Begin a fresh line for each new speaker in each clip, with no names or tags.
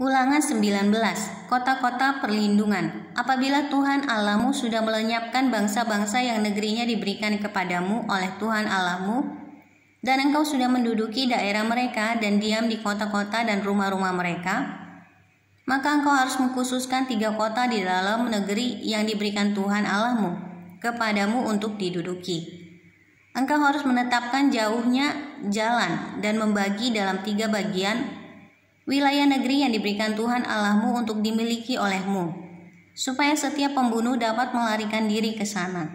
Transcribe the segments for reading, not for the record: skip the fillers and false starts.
Ulangan 19, kota-kota perlindungan. Apabila Tuhan Allahmu sudah melenyapkan bangsa-bangsa yang negerinya diberikan kepadamu oleh Tuhan Allahmu, dan engkau sudah menduduki daerah mereka dan diam di kota-kota dan rumah-rumah mereka, maka engkau harus mengkhususkan 3 kota di dalam negeri yang diberikan Tuhan Allahmu kepadamu untuk diduduki. Engkau harus menetapkan jauhnya jalan dan membagi dalam 3 bagian wilayah negeri yang diberikan Tuhan Allahmu untuk dimiliki olehmu, supaya setiap pembunuh dapat melarikan diri ke sana.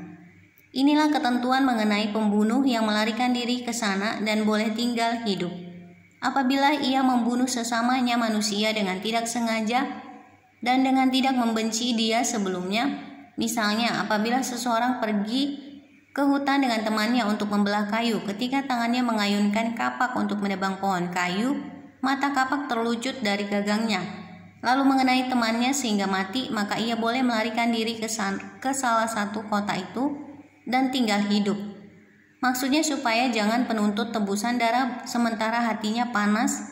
Inilah ketentuan mengenai pembunuh yang melarikan diri ke sana dan boleh tinggal hidup. Apabila ia membunuh sesamanya manusia dengan tidak sengaja dan dengan tidak membenci dia sebelumnya, misalnya apabila seseorang pergi ke hutan dengan temannya untuk membelah kayu, ketika tangannya mengayunkan kapak untuk menebang pohon kayu, mata kapak terlucut dari gagangnya, lalu mengenai temannya sehingga mati, maka ia boleh melarikan diri ke salah satu kota itu dan tinggal hidup. Maksudnya supaya jangan penuntut tebusan darah sementara hatinya panas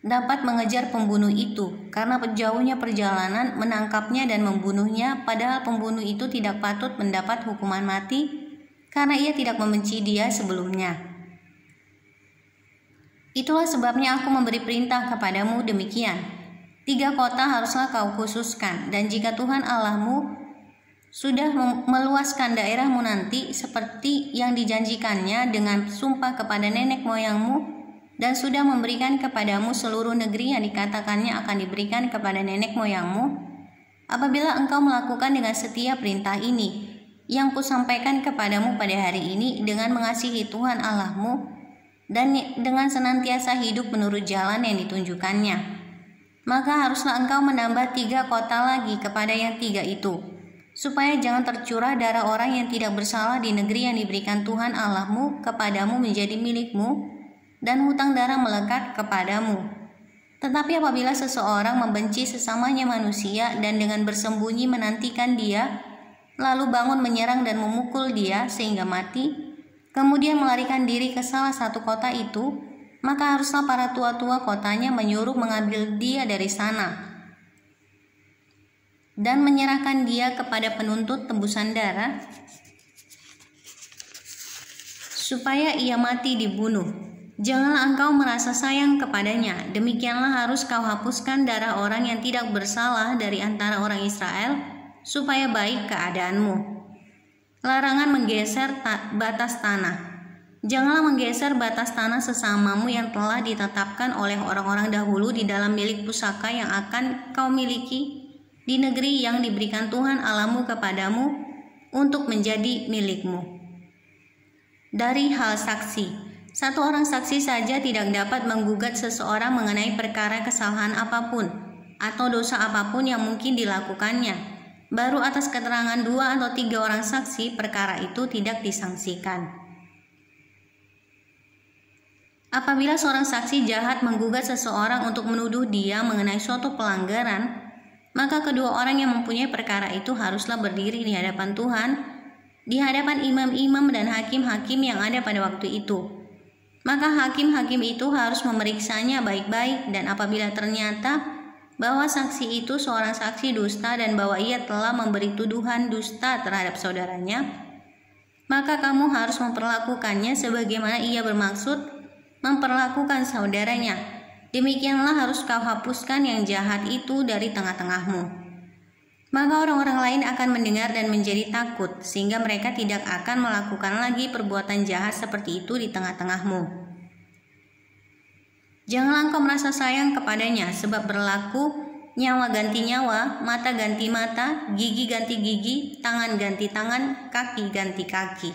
dapat mengejar pembunuh itu, karena jauhnya perjalanan menangkapnya dan membunuhnya, padahal pembunuh itu tidak patut mendapat hukuman mati karena ia tidak membenci dia sebelumnya. Itulah sebabnya aku memberi perintah kepadamu demikian. 3 kota haruslah kau khususkan, dan jika Tuhan Allahmu sudah meluaskan daerahmu nanti seperti yang dijanjikannya dengan sumpah kepada nenek moyangmu, dan sudah memberikan kepadamu seluruh negeri yang dikatakannya akan diberikan kepada nenek moyangmu, apabila engkau melakukan dengan setia perintah ini yang kusampaikan kepadamu pada hari ini dengan mengasihi Tuhan Allahmu dan dengan senantiasa hidup menurut jalan yang ditunjukkannya, maka haruslah engkau menambah 3 kota lagi kepada yang 3 itu, supaya jangan tercurah darah orang yang tidak bersalah di negeri yang diberikan Tuhan Allahmu kepadamu menjadi milikmu, dan hutang darah melekat kepadamu. Tetapi apabila seseorang membenci sesamanya manusia dan dengan bersembunyi menantikan dia, lalu bangun menyerang dan memukul dia sehingga mati, kemudian melarikan diri ke salah satu kota itu, maka haruslah para tua-tua kotanya menyuruh mengambil dia dari sana dan menyerahkan dia kepada penuntut tebusan darah supaya ia mati dibunuh. Janganlah engkau merasa sayang kepadanya. Demikianlah harus kau hapuskan darah orang yang tidak bersalah dari antara orang Israel, supaya baik keadaanmu. Larangan menggeser batas tanah. Janganlah menggeser batas tanah sesamamu yang telah ditetapkan oleh orang-orang dahulu di dalam milik pusaka yang akan kau miliki di negeri yang diberikan Tuhan Allahmu kepadamu untuk menjadi milikmu. Dari hal saksi, 1 orang saksi saja tidak dapat menggugat seseorang mengenai perkara kesalahan apapun atau dosa apapun yang mungkin dilakukannya. Baru atas keterangan 2 atau 3 orang saksi perkara itu tidak disangsikan. Apabila seorang saksi jahat menggugat seseorang untuk menuduh dia mengenai suatu pelanggaran, maka kedua orang yang mempunyai perkara itu haruslah berdiri di hadapan Tuhan, di hadapan imam-imam dan hakim-hakim yang ada pada waktu itu. Maka hakim-hakim itu harus memeriksanya baik-baik, dan apabila ternyata bahwa saksi itu seorang saksi dusta dan bahwa ia telah memberi tuduhan dusta terhadap saudaranya, maka kamu harus memperlakukannya sebagaimana ia bermaksud memperlakukan saudaranya. Demikianlah harus kau hapuskan yang jahat itu dari tengah-tengahmu. Maka orang-orang lain akan mendengar dan menjadi takut, sehingga mereka tidak akan melakukan lagi perbuatan jahat seperti itu di tengah-tengahmu. Janganlah engkau merasa sayang kepadanya, sebab berlaku nyawa ganti nyawa, mata ganti mata, gigi ganti gigi, tangan ganti tangan, kaki ganti kaki.